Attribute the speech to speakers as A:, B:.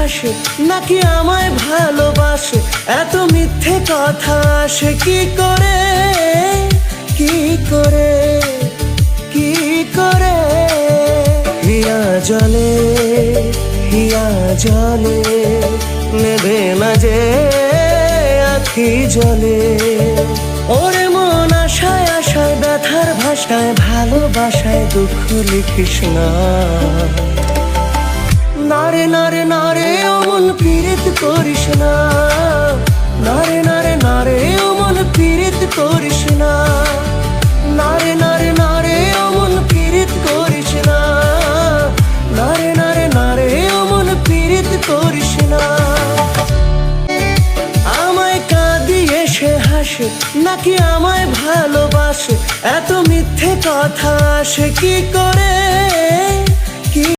A: হাসে নাকি আমায় ভালোবাসে, এত মিথ্যে কথা আসে কি করে, কি করে, কি করে। হিয়া জলে, হিয়া জলে, নেবে না যে আখি জলে। ওরে মন আশায় আশায় ব্যথার ভাষায়, ভালোবাসায় দুঃখ লিখিস না। নারে নারে নারে অমন পীড়িত করিস না, নারে নারে নারে অমন পীড়িত করিস না, নারে নারে নারে অমন পীড়িত করিস না, নারে নারে নারে অমন পীড়িত করিস না। আমায় কাঁদিয়ে সে হাসে নাকি আমায় ভালোবাসে, এত মিথ্যে কথা আসে কি করে,